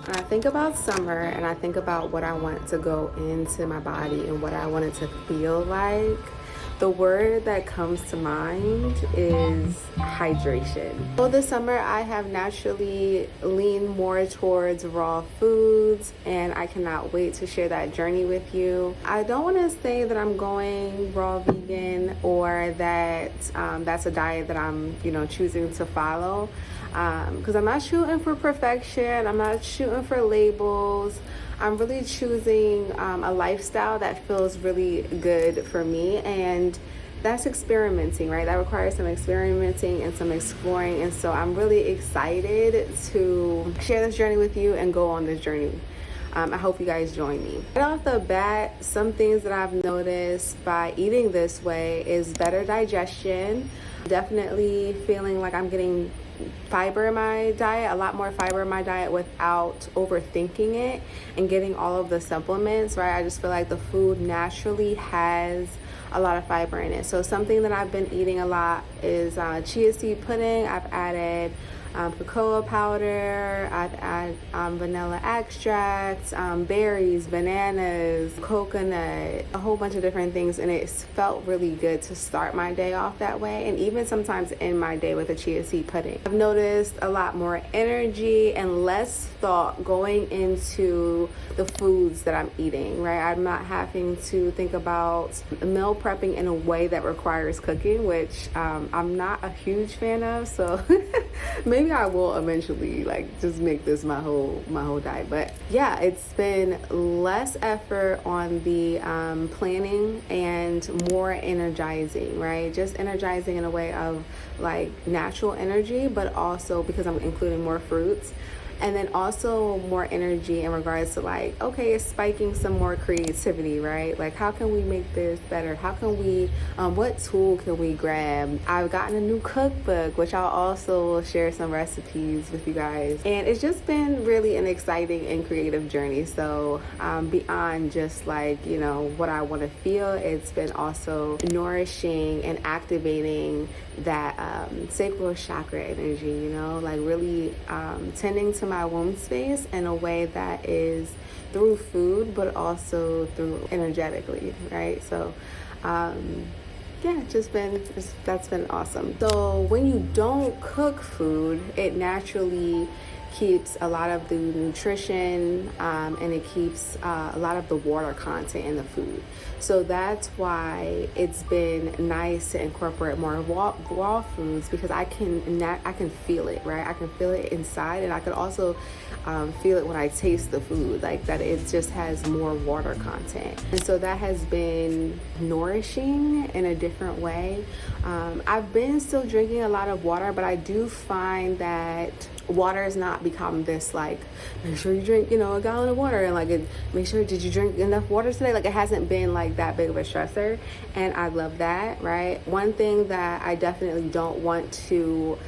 When I think about summer and I think about what I want to go into my body and what I want it to feel like, the word that comes to mind is hydration. So this summer I have naturally leaned more towards raw foods, and I cannot wait to share that journey with you. I don't want to say that I'm going raw vegan or that that's a diet that I'm choosing to follow, because I'm not shooting for perfection. I'm not shooting for labels. I'm really choosing a lifestyle that feels really good for me, and that's experimenting, right? That requires some experimenting and some exploring, and so I'm really excited to share this journey with you and go on this journey. I hope you guys join me. Right off the bat, some things that I've noticed by eating this way is better digestion. Definitely feeling like I'm getting fiber in my diet, a lot more fiber in my diet without overthinking it and getting all of the supplements, right? I just feel like the food naturally has a lot of fiber in it. So something that I've been eating a lot is chia seed pudding. I've added cocoa powder, I've added vanilla extracts, berries, bananas, coconut, a whole bunch of different things, and it's felt really good to start my day off that way, and even sometimes end my day with a chia seed pudding. I've noticed a lot more energy and less thought going into the foods that I'm eating, right? I'm not having to think about meal prepping in a way that requires cooking, which I'm not a huge fan of, so maybe I will eventually just make this my whole diet. But yeah, it's been less effort on the planning and more energizing, right? Just energizing in a way of natural energy, but also because I'm including more fruits. And then also more energy in regards to okay, it's spiking some more creativity, right? How can we make this better? How can we, what tool can we grab? I've gotten a new cookbook, which I'll also share some recipes with you guys. And it's just been really an exciting and creative journey. So beyond just what I want to feel, it's been also nourishing and activating that sacral chakra energy, really tending to my womb space in a way that is through food, but also through energetically, right? So yeah, that's been awesome. So when you don't cook food, it naturally keeps a lot of the nutrition and it keeps a lot of the water content in the food. So that's why it's been nice to incorporate more raw foods, because I can feel it, right? I can feel it inside, and I can also feel it when I taste the food, that it just has more water content. And so that has been nourishing in a different way. I've been still drinking a lot of water, but I do find that water has not become this make sure you drink a gallon of water, and make sure, did you drink enough water today? It hasn't been that big of a stressor, and I love that, right? One thing that I definitely don't want to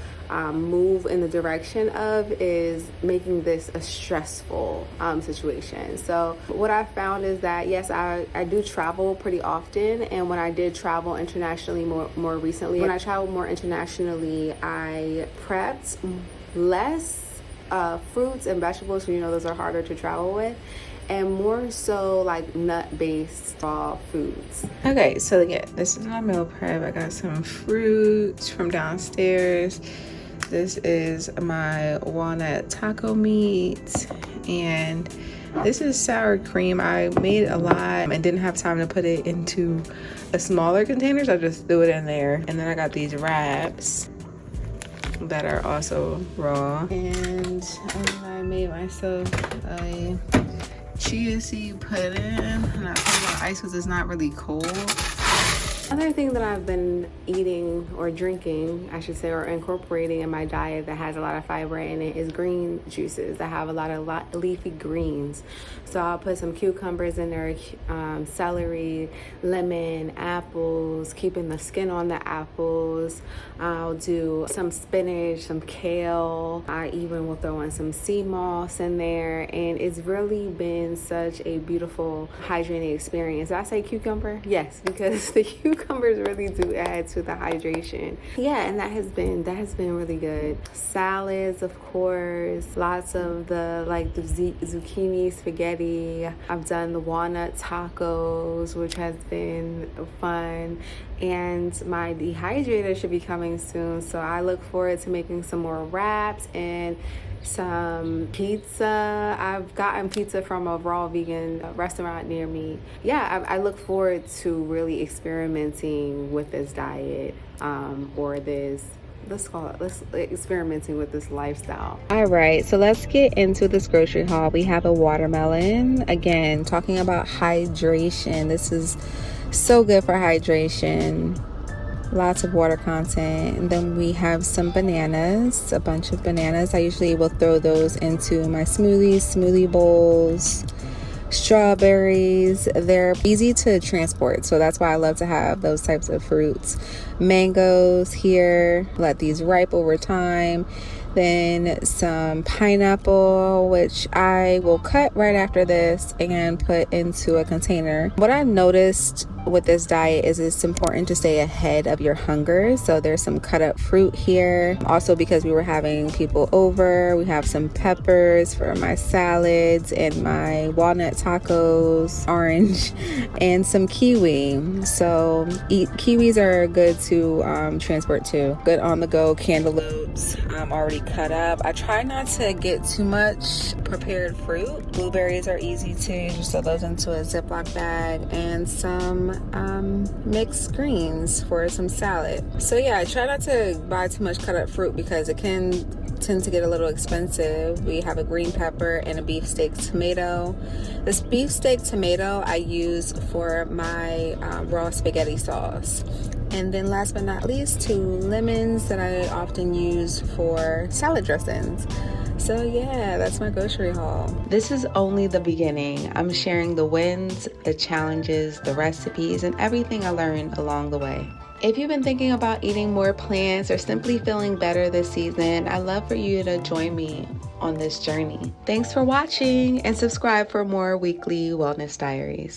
move in the direction of is making this a stressful situation. So what I found is that yes, I do travel pretty often, and when I did travel internationally more recently, when I traveled more internationally, I prepped less fruits and vegetables, so those are harder to travel with, and more so nut-based raw foods. Okay, so yeah, this is my meal prep. I got some fruits from downstairs. This is my walnut taco meat, and this is sour cream. I made a lot and didn't have time to put it into a smaller container, so I just threw it in there. And then I got these wraps that are also raw, and I made myself a chia seed pudding, and I put my ice because it's not really cold. Another thing that I've been eating or drinking, I should say, or incorporating in my diet that has a lot of fiber in it is green juices that have a lot of leafy greens. So I'll put some cucumbers in there, celery, lemon, apples, keeping the skin on the apples. I'll do some spinach, some kale. I even will throw in some sea moss in there, and it's really been such a beautiful hydrating experience. Did I say cucumber? Yes, because the cucumber cucumbers really do add to the hydration. Yeah, and that has been really good. Salads, of course, lots of the zucchini spaghetti. I've done the walnut tacos, which has been fun. And my dehydrator should be coming soon, so I look forward to making some more wraps and some pizza. I've gotten pizza from a raw vegan restaurant near me. Yeah, I look forward to really experimenting with this diet, let's experimenting with this lifestyle. All right, so let's get into this grocery haul. We have a watermelon. Again, talking about hydration. This is so good for hydration. Lots of water content. And then we have some bananas, a bunch of bananas. I usually will throw those into my smoothie bowls. Strawberries, they're easy to transport, so that's why I love to have those types of fruits. Mangoes here, let these ripe over time. Then some pineapple, which I will cut right after this and put into a container. What I noticed with this diet is it's important to stay ahead of your hunger. So there's some cut up fruit here. Also, because we were having people over, we have some peppers for my salads and my walnut tacos, orange, and some kiwi. So kiwis are good to transport too. Good on the go cantaloupes. I'm already cut up. I try not to get too much prepared fruit. Blueberries are easy too. Just throw those into a Ziploc bag, and some mixed greens for some salad. So yeah, I try not to buy too much cut up fruit because it can tend to get a little expensive. We have a green pepper and a beefsteak tomato. This beefsteak tomato I use for my raw spaghetti sauce. And then last but not least, 2 lemons that I often use for salad dressings. So yeah, that's my grocery haul. This is only the beginning. I'm sharing the wins, the challenges, the recipes, and everything I learned along the way. If you've been thinking about eating more plants or simply feeling better this season, I'd love for you to join me on this journey. Thanks for watching, and subscribe for more weekly wellness diaries.